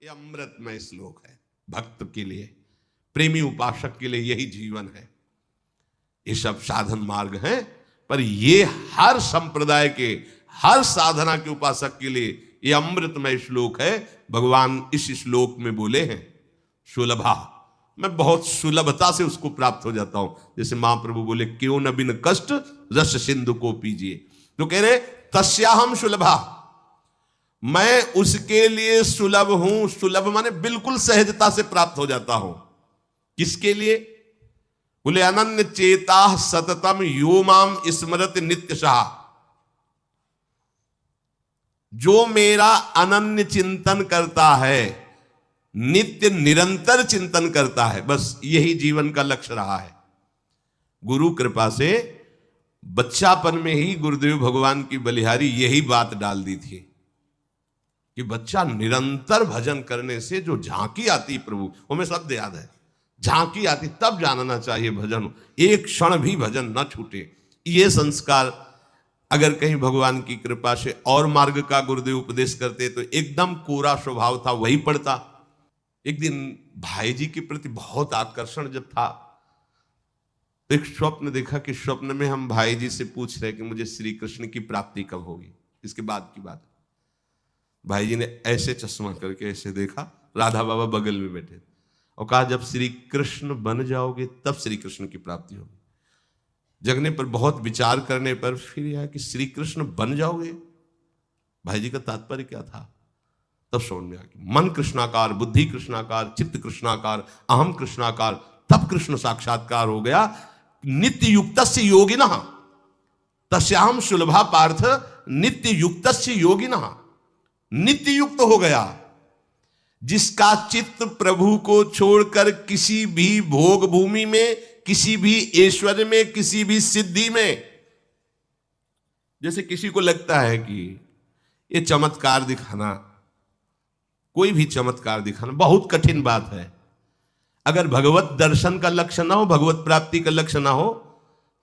ये अमृतमय श्लोक है भक्त के लिए, प्रेमी उपासक के लिए यही जीवन है। ये सब साधन मार्ग हैं, पर ये हर संप्रदाय के, हर साधना के उपासक के लिए ये अमृतमय श्लोक है। भगवान इस श्लोक में बोले हैं सुलभा, मैं बहुत सुलभता से उसको प्राप्त हो जाता हूं। जैसे महाप्रभु बोले क्यों न बिन कष्ट रस सिंधु को पीजिए, तो कह रहे तस्याहम सुलभा, मैं उसके लिए सुलभ हूं। सुलभ माने बिल्कुल सहजता से प्राप्त हो जाता हूं। किसके लिए? बोले अनन्य चेता सततम यो माम स्मरत नित्य शाह, जो मेरा अनन्य चिंतन करता है, नित्य निरंतर चिंतन करता है, बस यही जीवन का लक्ष्य रहा है। गुरु कृपा से बच्चापन में ही गुरुदेव भगवान की बलिहारी यही बात डाल दी थी कि बच्चा निरंतर भजन करने से जो झांकी आती प्रभु, हमें शब्द याद है, झांकी आती तब जानना चाहिए भजन, एक क्षण भी भजन न छूटे। ये संस्कार अगर कहीं भगवान की कृपा से और मार्ग का गुरुदेव उपदेश करते तो एकदम कोरा स्वभाव था वही पड़ता। एक दिन भाई जी के प्रति बहुत आकर्षण जब था तो एक स्वप्न देखा कि स्वप्न में हम भाई जी से पूछ रहे कि मुझे श्री कृष्ण की प्राप्ति कब होगी। इसके बाद की बात, भाई जी ने ऐसे चश्मा करके ऐसे देखा, राधा बाबा बगल में बैठे और कहा जब श्री कृष्ण बन जाओगे तब श्री कृष्ण की प्राप्ति होगी। जगने पर, बहुत विचार करने पर फिर यह कि श्री कृष्ण बन जाओगे, भाई जी का तात्पर्य क्या था? तब समझ में आ गया, मन कृष्णाकार, बुद्धि कृष्णाकार, चित्त कृष्णाकार, अहम कृष्णाकार, तब कृष्ण साक्षात्कार हो गया। नित्य युक्तस्य योगिनः तस्याहम सुलभा पार्थ, नित्य युक्तस्य योगिनः, नित्य युक्त हो गया जिसका चित्त प्रभु को छोड़कर किसी भी भोग भूमि में, किसी भी ऐश्वर्य में, किसी भी सिद्धि में, जैसे किसी को लगता है कि ये चमत्कार दिखाना, कोई भी चमत्कार दिखाना बहुत कठिन बात है। अगर भगवत दर्शन का लक्ष्य ना हो, भगवत प्राप्ति का लक्ष्य ना हो,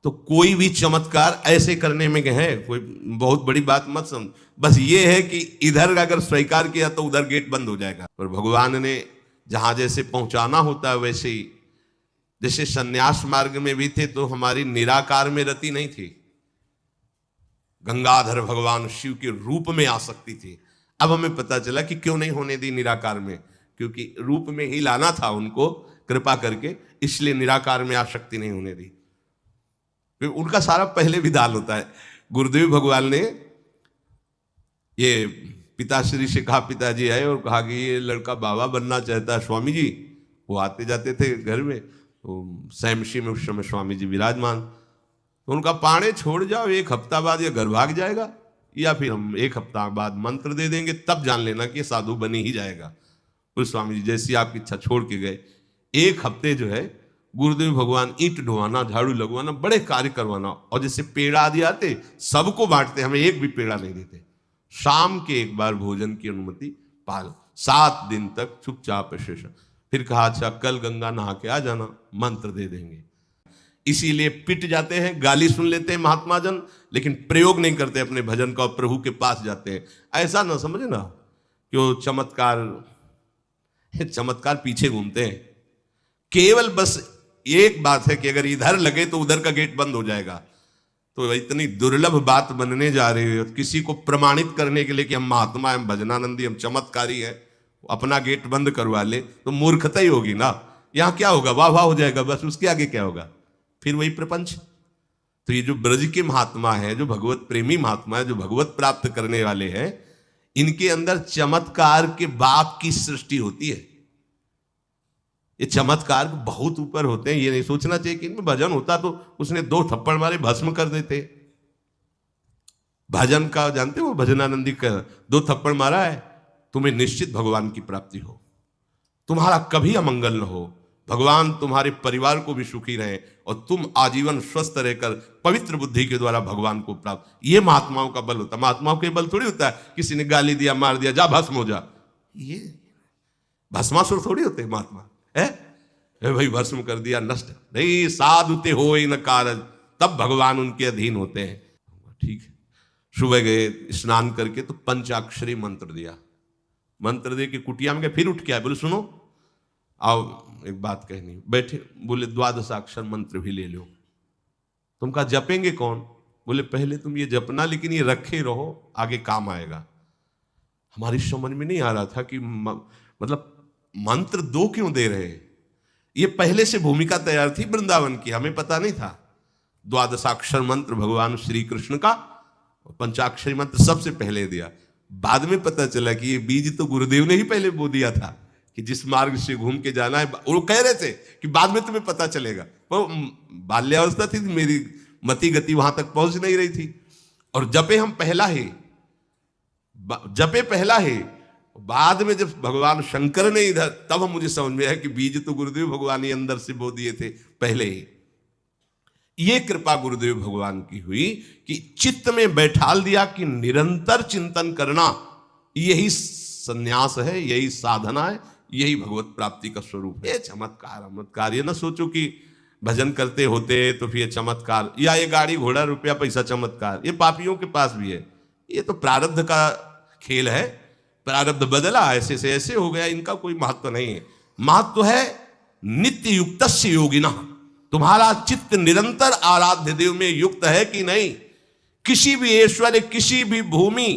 तो कोई भी चमत्कार ऐसे करने में है कोई बहुत बड़ी बात मत समझ। बस ये है कि इधर अगर स्वीकार किया तो उधर गेट बंद हो जाएगा। पर भगवान ने जहां जैसे पहुंचाना होता है वैसे ही, जैसे सन्यास मार्ग में भी थे तो हमारी निराकार में रति नहीं थी, गंगाधर भगवान शिव के रूप में आसक्ति थी। अब हमें पता चला कि क्यों नहीं होने दी निराकार में, क्योंकि रूप में ही लाना था उनको कृपा करके, इसलिए निराकार में आसक्ति नहीं होने दी। फिर उनका सारा पहले विधान होता है। गुरुदेव भगवान ने ये पिताश्री से कहा, पिताजी आए और कहा कि ये लड़का बाबा बनना चाहता है स्वामी जी। वो आते जाते थे घर में, तो सैमशी में उस समय स्वामी जी विराजमान, तो उनका पाणे छोड़ जाओ, एक हफ्ता बाद ये घर भाग जाएगा, या फिर हम एक हफ्ता बाद मंत्र दे देंगे, तब जान लेना कि साधु बनी ही जाएगा। उस स्वामी जी जैसी आपकी इच्छा छोड़ के गए। एक हफ्ते जो है गुरुदेव भगवान ईंट ढोवाना, झाड़ू लगवाना, बड़े कार्य करवाना, और जैसे पेड़ा आदि आते सबको बांटते, हमें एक भी पेड़ा नहीं देते। शाम के एक बार भोजन की अनुमति पाल, 7 दिन तक चुपचाप शेष। फिर कहा अच्छा कल गंगा नहा के आ जाना, मंत्र दे देंगे। इसीलिए पिट जाते हैं, गाली सुन लेते हैं महात्मा जन, लेकिन प्रयोग नहीं करते अपने भजन का, प्रभु के पास जाते हैं। ऐसा ना समझे ना कि वो चमत्कार पीछे घूमते हैं। केवल बस एक बात है कि अगर इधर लगे तो उधर का गेट बंद हो जाएगा। तो इतनी दुर्लभ बात बनने जा रही है, किसी को प्रमाणित करने के लिए कि हम महात्मा, हम भजनानंदी, हम चमत्कारी हैं, अपना गेट बंद करवा ले तो मूर्खता ही होगी ना। यहां क्या होगा? वाह वाह हो जाएगा, बस उसके आगे क्या होगा? फिर वही प्रपंच। तो ये जो ब्रज के महात्मा है, जो भगवत प्रेमी महात्मा है, जो भगवत प्राप्त करने वाले हैं, इनके अंदर चमत्कार के बाप की सृष्टि होती है। ये चमत्कार बहुत ऊपर होते हैं। ये नहीं सोचना चाहिए कि इनमें भजन होता तो उसने 2 थप्पड़ मारे भस्म कर देते। भजन का जानते हो, भजनानंदी का 2 थप्पड़ मारा है, तुम्हें निश्चित भगवान की प्राप्ति हो, तुम्हारा कभी अमंगल न हो, भगवान तुम्हारे परिवार को भी सुखी रहे और तुम आजीवन स्वस्थ रहकर पवित्र बुद्धि के द्वारा भगवान को प्राप्त। ये महात्माओं का बल होता है। महात्माओं के बल थोड़ी होता है किसी ने गाली दिया, मार दिया, जा भस्म हो जा। ये भस्मासुर थोड़ी होते महात्मा है भाई, भस्म कर दिया, नष्ट नहीं। साधुते हो न कारज, तब भगवान उनके अधीन होते हैं। ठीक है, सुबह गए स्नान करके तो पंचाक्षरी मंत्र दिया, मंत्र दे के कुटिया में गए, फिर उठ के आए, बोले सुनो आओ एक बात कहनी। बैठे, बोले द्वादशाक्षर मंत्र भी ले लो। तुम कहा जपेंगे कौन? बोले पहले तुम ये जपना, लेकिन ये रखे रहो, आगे काम आएगा। हमारी समझ में नहीं आ रहा था कि मतलब मंत्र दो क्यों दे रहे। ये पहले से भूमिका तैयार थी वृंदावन की, हमें पता नहीं था। द्वादशाक्षर मंत्र भगवान श्री कृष्ण का, पंचाक्षरी मंत्र सबसे पहले दिया। बाद में पता चला कि ये बीज तो गुरुदेव ने ही पहले बो दिया था कि जिस मार्ग से घूम के जाना है। वो कह रहे थे कि बाद में तुम्हें पता चलेगा, पर बाल्यावस्था थी, मेरी मति गति वहां तक पहुंच नहीं रही थी। और जपे हम पहला ही, जपे पहला ही। बाद में जब भगवान शंकर ने इधर, तब हम मुझे समझ में आया कि बीज तो गुरुदेव भगवान ही अंदर से बो दिए थे पहले ही। ये कृपा गुरुदेव भगवान की हुई कि चित्त में बैठाल दिया कि निरंतर चिंतन करना यही संन्यास है, यही साधना है, यही भगवत प्राप्ति का स्वरूप है। ये चमत्कार, ये ना सोचो कि भजन करते होते तो फिर चमत्कार, या ये गाड़ी घोड़ा रुपया पैसा चमत्कार, ये पापियों के पास भी है। ये तो प्रारब्ध का खेल है, प्रारब्ध बदला, ऐसे से ऐसे हो गया, इनका कोई महत्व नहीं है। महत्व है नित्य युक्तस्य योगिना, तुम्हारा चित्त निरंतर आराध्य देव में युक्त है कि नहीं। किसी भी ऐश्वर्य, किसी भी भूमि,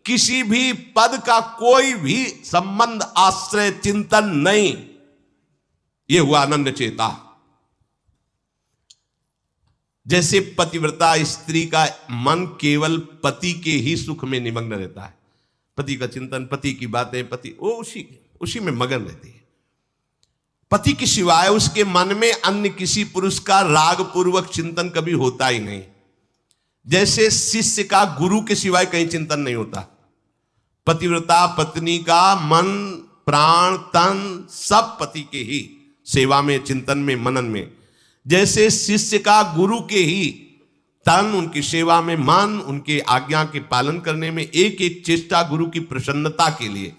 किसी भी पद का कोई भी संबंध, आश्रय, चिंतन नहीं। यह हुआ अनन्य चेता। जैसे पतिव्रता स्त्री का मन केवल पति के ही सुख में निमग्न रहता है, पति का चिंतन, पति की बातें, पति वो उसी में मगन रहती है। पति के सिवाय उसके मन में अन्य किसी पुरुष का राग पूर्वक चिंतन कभी होता ही नहीं। जैसे शिष्य का गुरु के सिवाय कहीं चिंतन नहीं होता। पतिव्रता पत्नी का मन, प्राण, तन सब पति के ही सेवा में, चिंतन में, मनन में। जैसे शिष्य का गुरु के ही तन, उनकी सेवा में मन, उनके आज्ञा के पालन करने में एक एक चेष्टा गुरु की प्रसन्नता के लिए।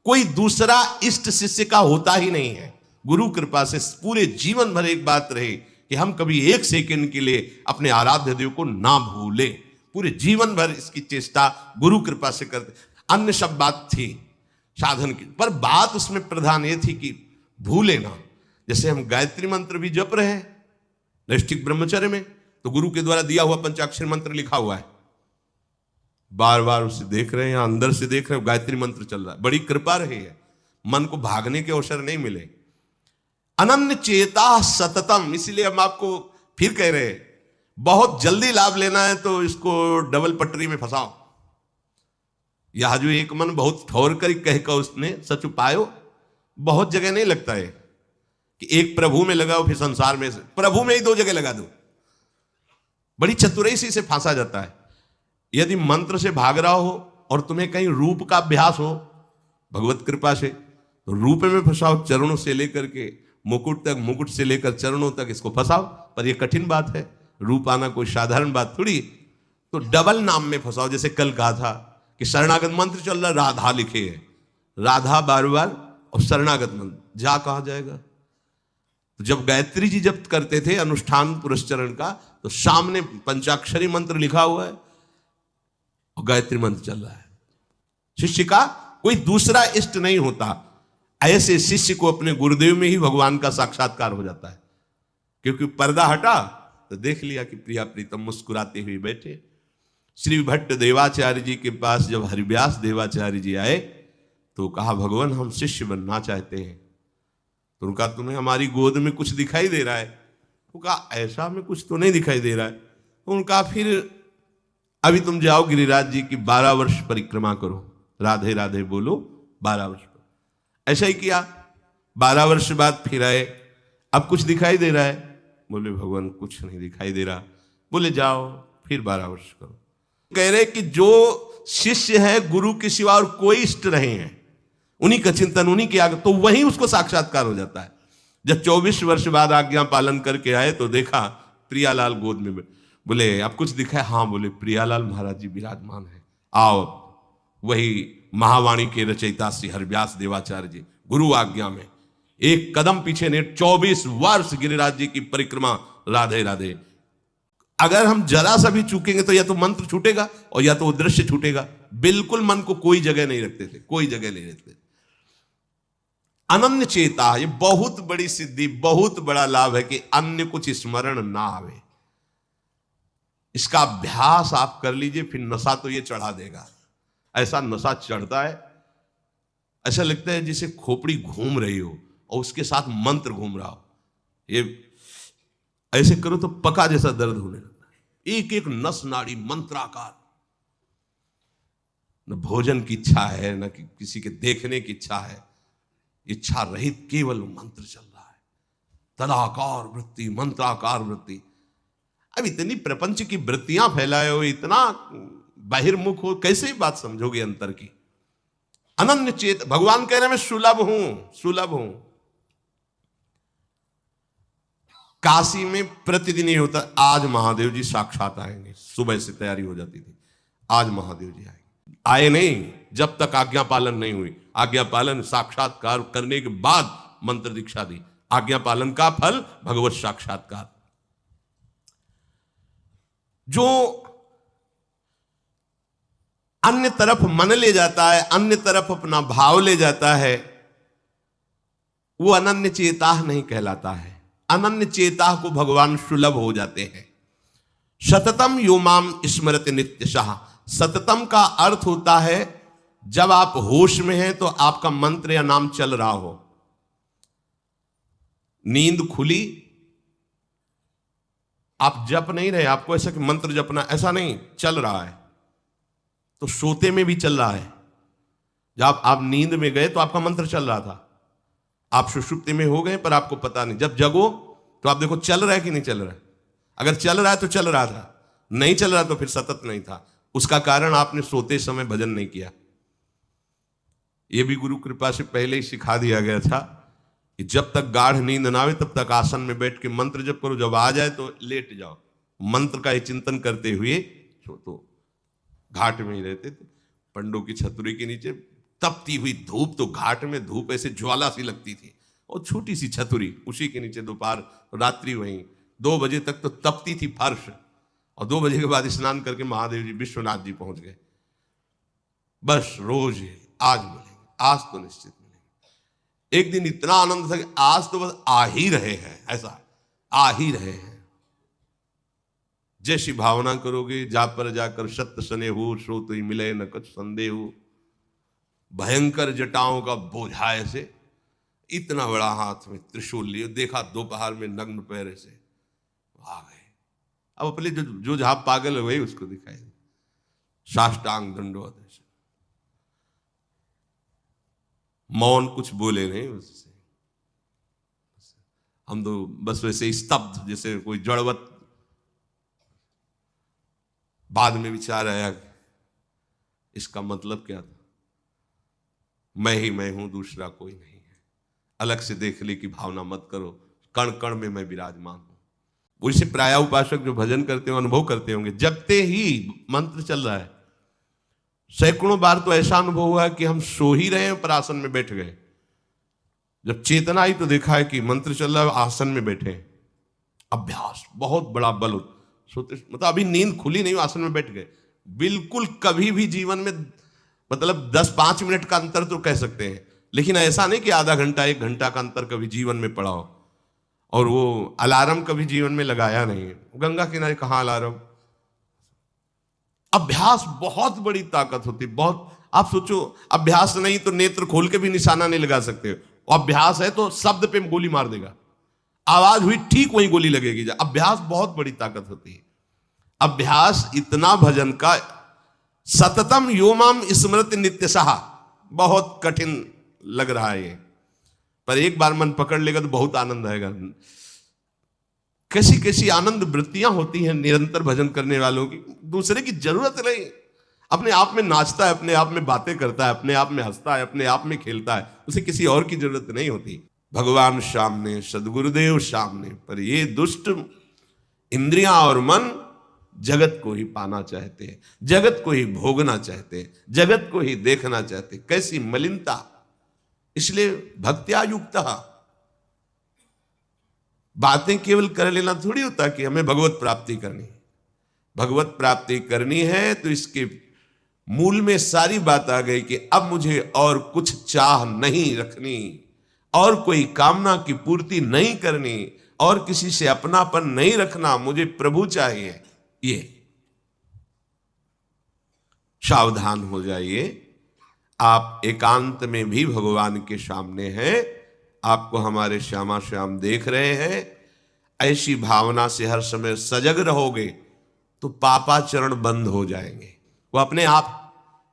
कोई दूसरा इष्ट शिष्य का होता ही नहीं है। गुरु कृपा से पूरे जीवन भर एक बात रहे कि हम कभी एक सेकंड के लिए अपने आराध्य देव को ना भूले। पूरे जीवन भर इसकी चेष्टा गुरु कृपा से करते। अन्य सब बात थी साधन की, पर बात उसमें प्रधान ये थी कि भूले ना। जैसे हम गायत्री मंत्र भी जप रहे हैं नैष्ठिक ब्रह्मचर्य में, तो गुरु के द्वारा दिया हुआ पंचाक्षर मंत्र लिखा हुआ है, बार बार उसे देख रहे हैं, या अंदर से देख रहे हैं, गायत्री मंत्र चल रहा है। बड़ी कृपा रही है, मन को भागने के अवसर नहीं मिले। अनन्य चेता सततम, इसलिए हम आपको फिर कह रहे हैं, बहुत जल्दी लाभ लेना है तो इसको डबल पटरी में फंसाओ। यह जो एक मन बहुत ठोर कर कह कर उसने सच पायो, बहुत जगह नहीं लगता है कि एक प्रभु में लगाओ फिर संसार में, प्रभु में ही दो जगह लगा दो। बड़ी चतुराई से इसे फांसा जाता है। यदि मंत्र से भाग रहा हो और तुम्हें कहीं रूप का अभ्यास हो भगवत कृपा से, तो रूप में फंसाओ, चरणों से लेकर के मुकुट तक, मुकुट से लेकर चरणों तक इसको फंसाओ। पर यह कठिन बात है, रूप आना कोई साधारण बात थोड़ी। तो डबल नाम में फंसाओ। जैसे कल कहा था कि शरणागत मंत्र चल रहा, राधा लिखे है, राधा बार बार, और शरणागत मंत्र जा कहा जाएगा। तो जब गायत्री जी जब करते थे अनुष्ठान पुरस्चरण का, तो सामने पंचाक्षरी मंत्र लिखा हुआ है और गायत्री मंत्र चल रहा है। शिष्य का कोई दूसरा इष्ट नहीं होता। ऐसे शिष्य को अपने गुरुदेव में ही भगवान का साक्षात्कार हो जाता है, क्योंकि पर्दा हटा तो देख लिया कि प्रिया प्रीतम मुस्कुराते हुए बैठे। श्री भट्ट देवाचार्य जी के पास जब हरिव्यास देवाचार्य जी आए तो कहा, भगवान हम शिष्य बनना चाहते हैं। तो उनका तुम्हें हमारी गोद में कुछ दिखाई दे रहा है? वो कहा ऐसा में कुछ तो नहीं दिखाई दे रहा है। तो उनका फिर अभी तुम जाओ गिरिराज जी की 12 वर्ष परिक्रमा करो, राधे राधे बोलो 12 वर्ष पर। ऐसा ही किया, 12 वर्ष बाद फिर आए, अब कुछ दिखाई दे रहा है? बोले भगवान कुछ नहीं दिखाई दे रहा। बोले जाओ फिर 12 वर्ष करो। कह रहे कि जो शिष्य है गुरु के सिवा और कोई इष्ट नहीं है, उन्हीं का चिंतन, उन्हीं के आगे, तो वहीं उसको साक्षात्कार हो जाता है। जब 24 वर्ष बाद आज्ञा पालन करके आए तो देखा प्रियालाल गोद में। बोले अब कुछ दिखा है? हाँ। बोले प्रियालाल महाराज जी विराजमान है, आओ। वही महावाणी के रचयिता श्री हरिव्यास देवाचार्य जी गुरु आज्ञा में एक कदम पीछे ने 24 वर्ष गिरिराज जी की परिक्रमा, राधे राधे। अगर हम जरा सा भी चूकेंगे तो या तो मंत्र छूटेगा और या तो वो दृश्य छूटेगा। बिल्कुल मन को कोई जगह नहीं रखते थे, कोई जगह नहीं रखते। अनन्य चेता, ये बहुत बड़ी सिद्धि, बहुत बड़ा लाभ है कि अन्य कुछ स्मरण ना आवे। इसका अभ्यास आप कर लीजिए, फिर नशा तो ये चढ़ा देगा। ऐसा नशा चढ़ता है, ऐसा लगता है जैसे खोपड़ी घूम रही हो और उसके साथ मंत्र घूम रहा हो। ये ऐसे करो तो पका जैसा दर्द होने लगता है, एक एक नस नाड़ी मंत्राकार। न भोजन की इच्छा है, न किसी के देखने की इच्छा है, इच्छा रहित केवल मंत्र चल रहा है। तदाकार वृत्ति, मंत्राकार वृत्ति। अब इतनी प्रपंच की वृत्तियां फैलाए हो, इतना बहिर्मुख हो, कैसे बात समझोगे अंतर की। अनन्य चेत, भगवान कह रहे मैं सुलभ हूं, सुलभ हूं। काशी में प्रतिदिन ही होता, आज महादेव जी साक्षात आएंगे, सुबह से तैयारी हो जाती थी, आज महादेव जी आएंगे। आए नहीं, जब तक आज्ञा पालन नहीं हुई। आज्ञा पालन, साक्षात्कार करने के बाद मंत्र दीक्षा दी। आज्ञा पालन का फल भगवत साक्षात्कार। जो अन्य तरफ मन ले जाता है, अन्य तरफ अपना भाव ले जाता है, वो अनन्य चेता नहीं कहलाता है। अनन्य चेता को भगवान सुलभ हो जाते हैं। सततम यो माम स्मरति नित्यशः। सततम का अर्थ होता है जब आप होश में हैं तो आपका मंत्र या नाम चल रहा हो। नींद खुली, आप जप नहीं रहे, आपको ऐसा कि मंत्र जपना, ऐसा नहीं, चल रहा है। तो सोते में भी चल रहा है। जब आप नींद में गए तो आपका मंत्र चल रहा था, आप सुषुप्ति में हो गए पर आपको पता नहीं। जब जगो तो आप देखो चल रहा है कि नहीं चल रहा है। अगर चल रहा है तो चल रहा था, नहीं चल रहा तो फिर सतत नहीं था। उसका कारण आपने सोते समय भजन नहीं किया। यह भी गुरु कृपा से पहले ही सिखा दिया गया था कि जब तक गाढ़ नींद ना आवे तब तक आसन में बैठ के मंत्र जप करो, जब आ जाए तो लेट जाओ। मंत्र का ही चिंतन करते हुए सो। तो घाट में ही रहते थे, पंडों की छतरी के नीचे तपती हुई धूप, तो घाट में धूप ऐसे ज्वाला सी लगती थी, और छोटी सी छतरी, उसी के नीचे दोपहर रात्रि वहीं 2 बजे तक तो तपती थी फर्श। और 2 बजे के बाद स्नान करके महादेव जी विश्वनाथ जी पहुंच गए। बस रोज आज मिलेंगे, आज तो निश्चित मिलेंगे। एक दिन इतना आनंद था कि आज तो बस आ ही रहे हैं, ऐसा आ ही रहे हैं। जैसी भावना करोगे, जा पर जाकर सत्य सने हो, सो तो ही मिले न कुछ संदेह हो। भयंकर जटाओं का बोझा ऐसे, इतना बड़ा हाथ में त्रिशूल लिए, देखा दोपहर में नग्न पैर से आ गए। अब अपने जो जहां पागल हुए उसको दिखाई, साष्टांग दंडवत ऐसे, मौन, कुछ बोले नहीं उससे। हम तो बस वैसे स्तब्ध, जैसे कोई जड़वत। बाद में विचार आया इसका मतलब क्या था। मैं ही मैं हूं, दूसरा कोई नहीं है। अलग से देखने की भावना मत करो, कण कण में मैं विराजमान हूं। वैसे प्राय उपासक जो भजन करते हो अनुभव करते होंगे, जगते ही मंत्र चल रहा है। सैकड़ों बार तो ऐसा अनुभव हुआ कि हम सो ही रहे हैं पर आसन में बैठ गए। जब चेतना आई तो देखा है कि मंत्र चल रहा है, आसन में बैठे। अभ्यास बहुत बड़ा बल। सोते मतलब अभी नींद खुली नहीं, आसन में बैठ गए। बिल्कुल कभी भी जीवन में मतलब 10-5 मिनट का अंतर तो कह सकते हैं, लेकिन ऐसा नहीं कि आधा घंटा 1 घंटा का अंतर कभी जीवन में पड़ा हो। और वो अलार्म कभी जीवन में लगाया नहीं। गंगा किनारे कहाँ अलार्म। अभ्यास बहुत बड़ी ताकत होती, बहुत। आप सोचो, अभ्यास नहीं तो नेत्र खोल के भी निशाना नहीं लगा सकते। अभ्यास है तो शब्द पे गोली मार देगा, आवाज हुई ठीक वहीं गोली लगेगी। अभ्यास बहुत बड़ी ताकत होती है। अभ्यास इतना भजन का, सततम योमाम स्मृति नित्यशः, बहुत कठिन लग रहा है ये, पर एक बार मन पकड़ लेगा तो बहुत आनंद आएगा। कैसी कैसी आनंद वृत्तियां होती हैं निरंतर भजन करने वालों की। दूसरे की जरूरत नहीं, अपने आप में नाचता है, अपने आप में बातें करता है, अपने आप में हंसता है, अपने आप में खेलता है, उसे किसी और की जरूरत नहीं होती। भगवान सामने, सदगुरुदेव सामने, पर ये दुष्ट इंद्रियां और मन जगत को ही पाना चाहते हैं, जगत को ही भोगना चाहते हैं, जगत को ही देखना चाहते हैं। कैसी मलिनता। इसलिए भक्त्या युक्त। बातें केवल कर लेना थोड़ी होता कि हमें भगवत प्राप्ति करनी है। भगवत प्राप्ति करनी है तो इसके मूल में सारी बात आ गई कि अब मुझे और कुछ चाह नहीं रखनी, और कोई कामना की पूर्ति नहीं करनी और किसी से अपनापन नहीं रखना, मुझे प्रभु चाहिए, ये सावधान हो जाइए। आप एकांत में भी भगवान के सामने हैं, आपको हमारे श्यामा श्याम देख रहे हैं, ऐसी भावना से हर समय सजग रहोगे तो पापाचरण बंद हो जाएंगे। वो अपने आप,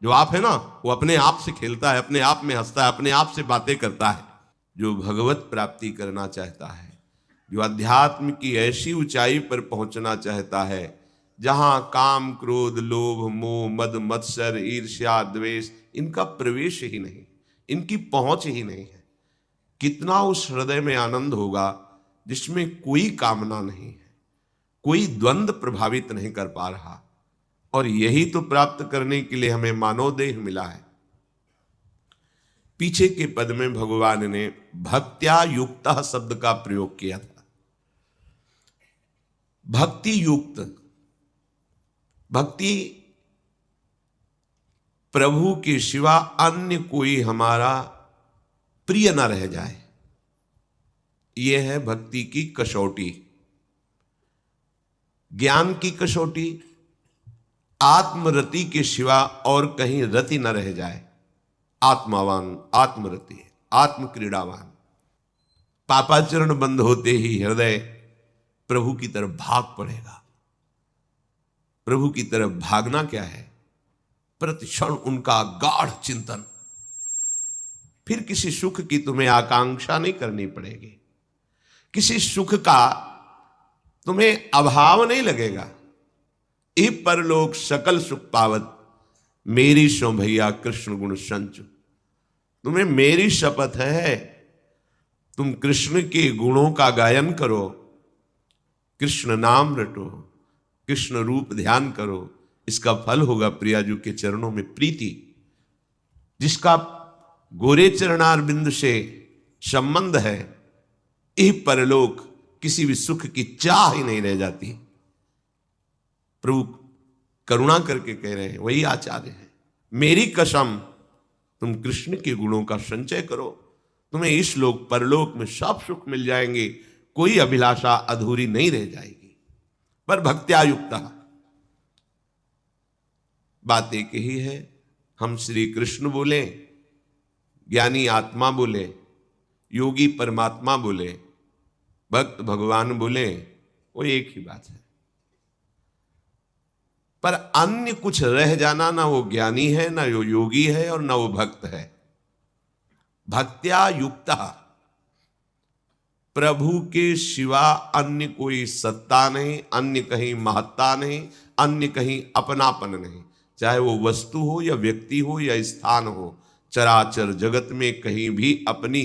जो आप है ना, वो अपने आप से खेलता है, अपने आप में हंसता है, अपने आप से बातें करता है। जो भगवत प्राप्ति करना चाहता है, जो अध्यात्म की ऐसी ऊंचाई पर पहुंचना चाहता है जहां काम क्रोध लोभ मोह मद मत्सर ईर्ष्या द्वेष इनका प्रवेश ही नहीं, इनकी पहुंच ही नहीं है, कितना उस हृदय में आनंद होगा जिसमें कोई कामना नहीं है, कोई द्वंद्व प्रभावित नहीं कर पा रहा। और यही तो प्राप्त करने के लिए हमें मानव देह मिला है। पीछे के पद में भगवान ने भक्त्या युक्तः शब्द का प्रयोग किया था। भक्ति युक्त, भक्ति प्रभु के सिवा अन्य कोई हमारा प्रिय न रह जाए, यह है भक्ति की कसौटी। ज्ञान की कसौटी, आत्मरति के सिवा और कहीं रति न रह जाए। आत्मावान, आत्मरति, आत्म क्रीड़ावान। पापाचरण बंद होते ही हृदय प्रभु की तरफ भाग पड़ेगा। प्रभु की तरफ भागना क्या है? प्रतिक्षण उनका गाढ़ चिंतन। फिर किसी सुख की तुम्हें आकांक्षा नहीं करनी पड़ेगी, किसी सुख का तुम्हें अभाव नहीं लगेगा। ई परलोक सकल सुख पावत, मेरी सो भैया कृष्ण गुण संचु। तुम्हें मेरी शपथ है, तुम कृष्ण के गुणों का गायन करो, कृष्ण नाम रटो, कृष्ण रूप ध्यान करो। इसका फल होगा प्रियाजू के चरणों में प्रीति। जिसका गोरे चरणार बिंदु से संबंध है, यह परलोक किसी भी सुख की चाह ही नहीं रह जाती। प्रभु करुणा करके कह रहे हैं, वही आचार्य है, मेरी कसम तुम कृष्ण के गुणों का संचय करो, तुम्हें इस लोक परलोक में सब सुख मिल जाएंगे, कोई अभिलाषा अधूरी नहीं रह जाएगी। पर भक्त्यायुक्ता, बात एक ही है। हम श्री कृष्ण बोले, ज्ञानी आत्मा बोले, योगी परमात्मा बोले, भक्त भगवान बोले, वो एक ही बात है। पर अन्य कुछ रह जाना, ना वो ज्ञानी है, ना वो योगी है, और ना वो भक्त है। भक्त्या युक्ता, प्रभु के सिवा अन्य कोई सत्ता नहीं, अन्य कहीं महत्ता नहीं, अन्य कहीं अपनापन नहीं। चाहे वो वस्तु हो या व्यक्ति हो या स्थान हो, चराचर जगत में कहीं भी अपनी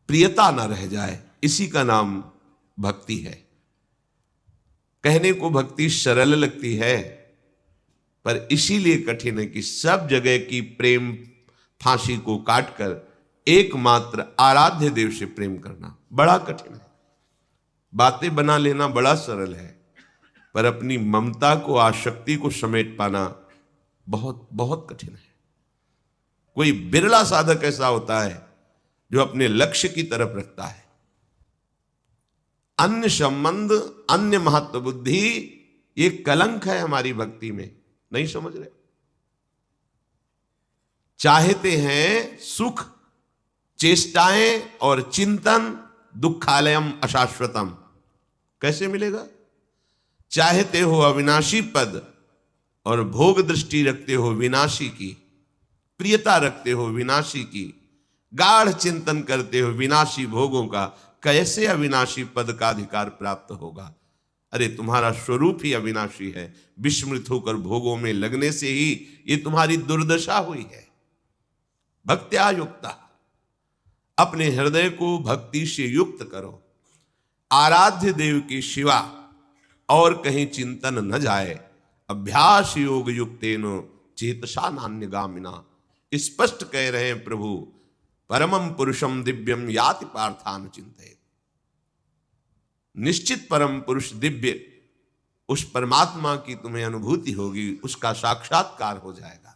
प्रियता न रह जाए, इसी का नाम भक्ति है। कहने को भक्ति सरल लगती है, पर इसीलिए कठिन है कि सब जगह की प्रेम फांसी को काटकर एकमात्र आराध्य देव से प्रेम करना बड़ा कठिन है। बातें बना लेना बड़ा सरल है, पर अपनी ममता को, आसक्ति को समेट पाना बहुत बहुत कठिन है। कोई बिरला साधक ऐसा होता है जो अपने लक्ष्य की तरफ रखता है। अन्य संबंध, अन्य महत्व बुद्धि, ये कलंक है हमारी भक्ति में, नहीं समझ रहे। चाहते हैं सुख, चेष्टाएं और चिंतन दुखालयम अशाश्वतम, कैसे मिलेगा? चाहते हो अविनाशी पद और भोग दृष्टि रखते हो विनाशी की, प्रियता रखते हो विनाशी की, गाढ़ चिंतन करते हो विनाशी भोगों का, कैसे अविनाशी पद का अधिकार प्राप्त होगा? अरे तुम्हारा स्वरूप ही अविनाशी है, विस्मृत होकर भोगों में लगने से ही ये तुम्हारी दुर्दशा हुई है। भक्त्या युक्ता, अपने हृदय को भक्ति से युक्त करो। आराध्य देव के सिवा और कहीं चिंतन न जाए। अभ्यास योग युक्तेनो चेतसा नान्यगामिना, स्पष्ट कह रहे हैं प्रभु, परमं पुरुषम दिव्यम याति पार्थान चिंतयेत्। निश्चित परम पुरुष दिव्य, उस परमात्मा की तुम्हें अनुभूति होगी, उसका साक्षात्कार हो जाएगा।